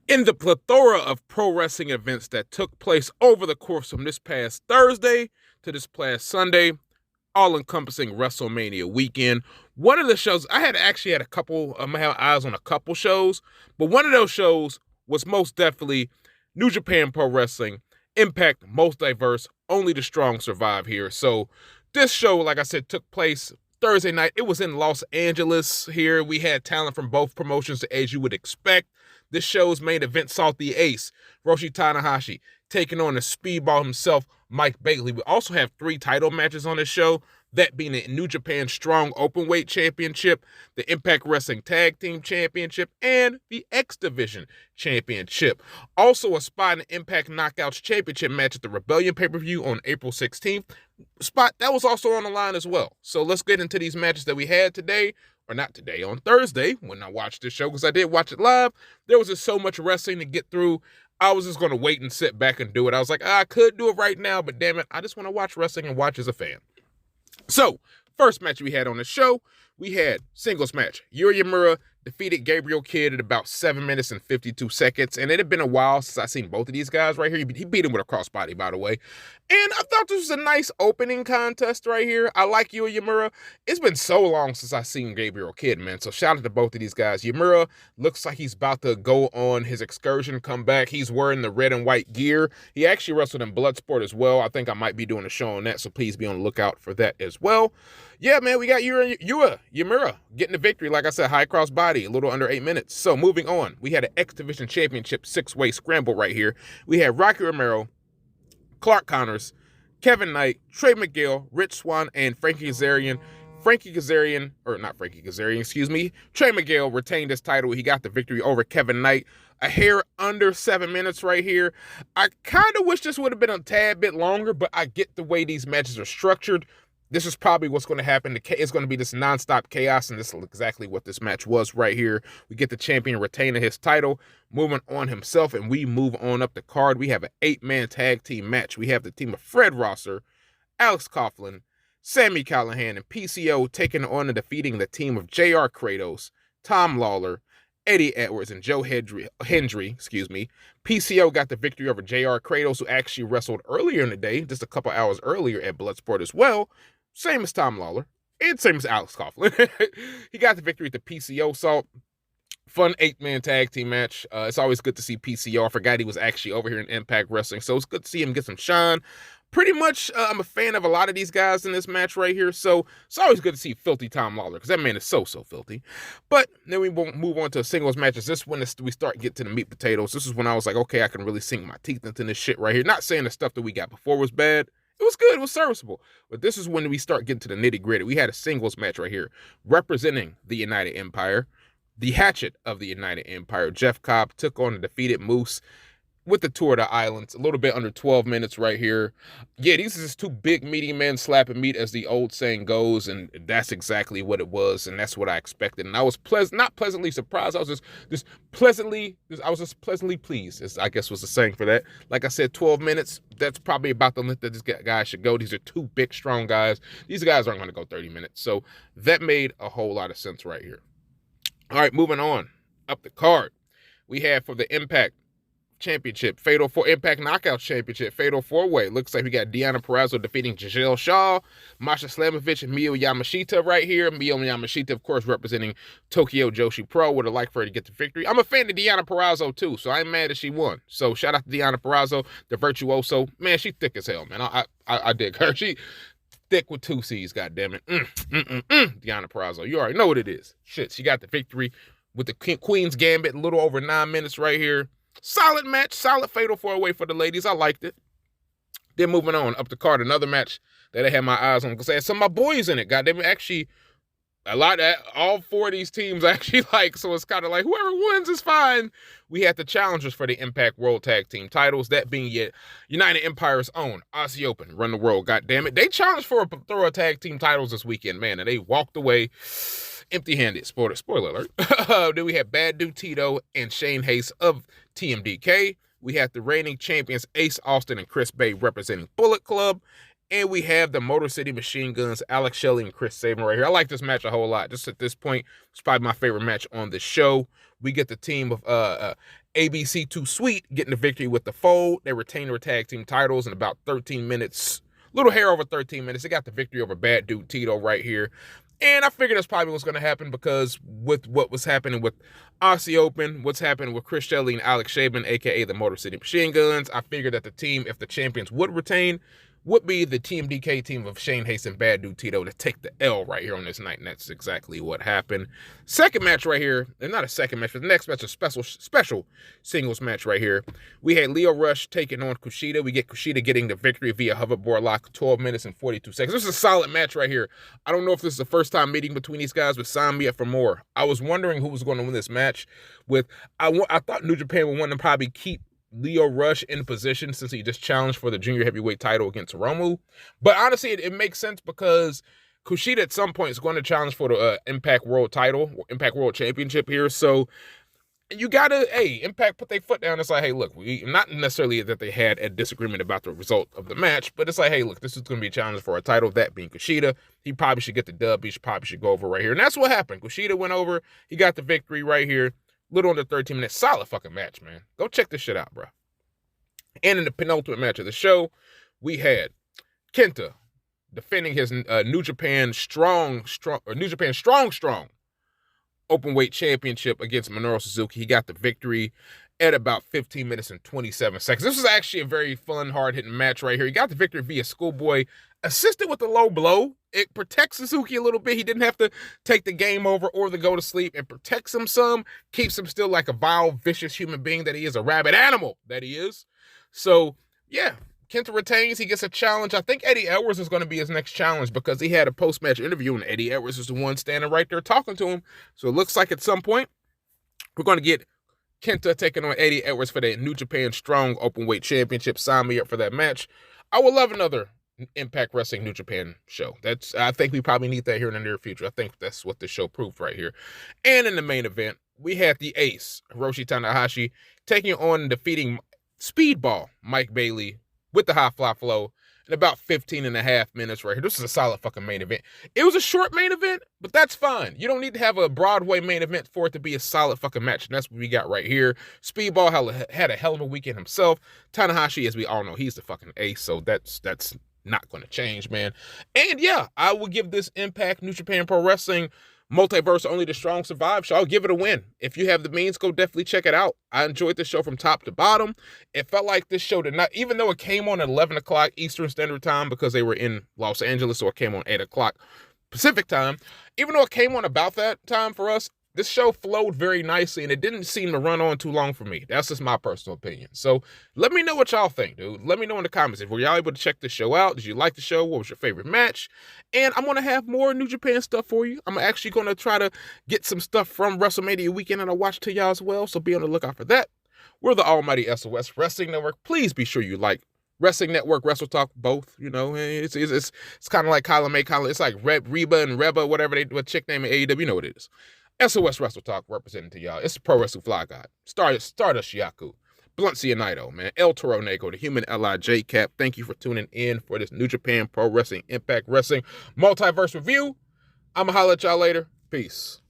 In the plethora of pro wrestling events that took place over the course from this past Thursday to this past Sunday, all encompassing WrestleMania weekend, one of the shows, I had actually had a couple, I had eyes on a couple shows, but one of those shows was most definitely New Japan Pro Wrestling, Impact, most diverse, only the strong survive here. So this show, like I said, took place Thursday night. It was in Los Angeles here. We had talent from both promotions, as you would expect. This show's main event saw the Ace, Hiroshi Tanahashi, taking on the Speedball himself, Mike Bailey. We also have 3 title matches on this show, that being the New Japan Strong Openweight Championship, the Impact Wrestling Tag Team Championship, and the X Division Championship. Also a spot in the Impact Knockouts Championship match at the Rebellion pay-per-view on April 16th. Spot that was also on the line as well. So let's get into these matches that we had today, or not today, on Thursday, when I watched this show, because I did watch it live. There was just so much wrestling to get through. I was just going to wait and sit back and do it. I was like, I could do it right now, but damn it, I just want to watch wrestling and watch as a fan. So, first match we had on the show, we had singles match. Yuri Yamura defeated Gabriel Kidd at about 7 minutes and 52 seconds. And it had been a while since I've seen both of these guys right here. He beat him with a crossbody, by the way. And I thought this was a nice opening contest right here. I like Yuri Yamura. It's been so long since I've seen Gabriel Kidd, man. So shout out to both of these guys. Yamura looks like he's about to go on his excursion, come back. He's wearing the red and white gear. He actually wrestled in Bloodsport as well. I think I might be doing a show on that, so please be on the lookout for that as well. Yeah, man, we got Yuri Yamura getting the victory. Like I said, high cross body, a little under 8 minutes. So moving on, we had an X Division Championship 6-way scramble right here. We had Rocky Romero, Clark Connors, Kevin Knight, Trey Miguel, Rich Swann, and Frankie Kazarian. Trey Miguel retained his title. He got the victory over Kevin Knight. A hair under 7 minutes right here. I kind of wish this would have been a tad bit longer, but I get the way these matches are structured. This is probably what's going to happen. It's going to be this nonstop chaos, and this is exactly what this match was right here. We get the champion retaining his title, moving on himself, and we move on up the card. We have an 8-man tag team match. We have the team of Fred Rosser, Alex Coughlin, Sami Callihan, and PCO taking on and defeating the team of JR Kratos, Tom Lawler, Eddie Edwards, and Joe Hendry. PCO got the victory over JR Kratos, who actually wrestled earlier in the day, just a couple hours earlier at Bloodsport as well. Same as Tom Lawler, and same as Alex Coughlin. He got the victory at the PCO. So, fun 8-man tag team match. It's always good to see PCO. I forgot he was actually over here in Impact Wrestling, so it's good to see him get some shine. Pretty much, I'm a fan of a lot of these guys in this match right here, so it's always good to see filthy Tom Lawler, because that man is so filthy. But then we move on to singles matches. This is when we start getting to the meat potatoes. This is when I was like, okay, I can really sink my teeth into this shit right here. Not saying the stuff that we got before was bad. It was good. It was serviceable. But this is when we start getting to the nitty-gritty. We had a singles match right here representing the United Empire. The Hatchet of the United Empire, Jeff Cobb, took on the defeated Moose with the Tour of the Islands. A little bit under 12 minutes right here. Yeah, these are just 2 big, meaty men slapping meat, as the old saying goes, and that's exactly what it was, and that's what I expected. And I was not pleasantly surprised. I was just pleasantly pleased, is I guess was the saying for that. Like I said, 12 minutes, that's probably about the length that this guy should go. These are 2 big, strong guys. These guys aren't going to go 30 minutes, so that made a whole lot of sense right here. All right, moving on up the card. We have for the Impact Championship, Impact Knockout Championship, Fatal 4-Way. Looks like we got Deonna Purrazzo defeating Giselle Shaw, Masha Slamovich, and Miyu Yamashita right here. Miyu Yamashita, of course, representing Tokyo Joshi Pro. Would have liked for her to get the victory. I'm a fan of Deonna Purrazzo, too, so I'm mad that she won. So shout out to Deonna Purrazzo, the virtuoso. Man, she thick as hell, man. I dig her. She thick with 2 C's, goddammit. Deonna Purrazzo. You already know what it is. Shit, she got the victory with the Queen's Gambit, a little over 9 minutes right here. Solid match, solid Fatal 4-Way for the ladies. I liked it. Then moving on up the card, another match that I had my eyes on because I had some of my boys in it. Goddamn, actually, all 4 of these teams I actually like, so it's kind of like whoever wins is fine. We had the challengers for the Impact World Tag Team titles, that being United Empire's own Aussie Open, Run the World. Goddamn it, they challenged for a plethora of tag team titles this weekend, man, and they walked away empty-handed. Spoiler alert. Then we had Bad Dude Tito and Shane Hayes of TMDK. We have the reigning champions Ace Austin and Chris Bay representing Bullet Club. And we have the Motor City Machine Guns, Alex Shelley and Chris Sabin right here. I like this match a whole lot. Just at this point, it's probably my favorite match on the show. We get the team of ABC Too Sweet getting the victory with the fold. They retained their tag team titles in about 13 minutes. Little hair over 13 minutes. They got the victory over Bad Dude Tito right here. And I figured that's probably what's going to happen because with what was happening with Aussie Open, what's happening with Chris Shelley and Alex Shaban, a.k.a. the Motor City Machine Guns, I figured that the team, if the champions would retain, would be the Team DK team of Shane Haste and Bad Dude Tito to take the L right here on this night, and that's exactly what happened. Second match right here, and not a second match, but the next match, a special singles match right here. We had Lio Rush taking on Kushida. We get Kushida getting the victory via hoverboard lock, 12 minutes and 42 seconds. This is a solid match right here. I don't know if this is the first time meeting between these guys, but sign me up for more. I was wondering who was going to win this match. I thought New Japan would want to probably keep Lio Rush in position since he just challenged for the junior heavyweight title against Hiromu. But honestly, it makes sense because Kushida at some point is going to challenge for the Impact World title, Impact World Championship here. So you gotta, Impact put their foot down. It's like, hey, look, not necessarily that they had a disagreement about the result of the match, but it's like, hey, look, this is going to be a challenge for a title, that being Kushida. He probably should get the dub. He probably should go over right here. And that's what happened. Kushida went over. He got the victory right here. Little under 13 minutes. Solid fucking match, man. Go check this shit out, bro. And in the penultimate match of the show, we had Kenta defending his New Japan Strong Openweight Championship against Minoru Suzuki. He got the victory at about 15 minutes and 27 seconds. This was actually a very fun, hard-hitting match right here. He got the victory via Schoolboy, assisted with a low blow. It protects Suzuki a little bit. He didn't have to take the game over or the go to sleep. It protects him some, keeps him still like a vile, vicious human being that he is, a rabid animal that he is. So, yeah, Kenta retains. He gets a challenge. I think Eddie Edwards is going to be his next challenge because he had a post-match interview and Eddie Edwards is the one standing right there talking to him. So it looks like at some point we're going to get Kenta taking on Eddie Edwards for the New Japan Strong Openweight Championship. Sign me up for that match. I would love another Impact Wrestling New Japan show. I think we probably need that here in the near future. I think that's what this show proved right here. And in the main event, we had the ace, Hiroshi Tanahashi, taking on and defeating Speedball, Mike Bailey, with the high fly flow in about 15 and a half minutes right here. This is a solid fucking main event. It was a short main event, but that's fine. You don't need to have a Broadway main event for it to be a solid fucking match, and that's what we got right here. Speedball had a hell of a weekend himself. Tanahashi, as we all know, he's the fucking ace, so that's not going to change, man. And yeah, I will give this Impact New Japan Pro Wrestling Multiverse Only the Strong Survive show. I'll give it a win. If you have the means, go definitely check it out. I enjoyed this show from top to bottom. It felt like this show did not, even though it came on at 11 o'clock Eastern Standard Time because they were in Los Angeles, so it came on 8 o'clock Pacific Time. Even though it came on about that time for us, this show flowed very nicely, and it didn't seem to run on too long for me. That's just my personal opinion. So let me know what y'all think, dude. Let me know in the comments. If were y'all able to check this show out? Did you like the show? What was your favorite match? And I'm going to have more New Japan stuff for you. I'm actually going to try to get some stuff from WrestleMania weekend and I'll watch to y'all as well, so be on the lookout for that. We're the almighty SOS Wrestling Network. Please be sure you like Wrestling Network, Wrestle Talk, both. You know, it's kind of like column A, column. It's like Reba and Reba, whatever what chick name in AEW. You know what it is. SOS Wrestle Talk representing to y'all. It's the Pro Wrestling Fly God. Stardust Yaku. Blunt Cianito, man. El Toro Negro, the Human LIJ Cap. Thank you for tuning in for this New Japan Pro Wrestling Impact Wrestling Multiverse review. I'ma holler at y'all later. Peace.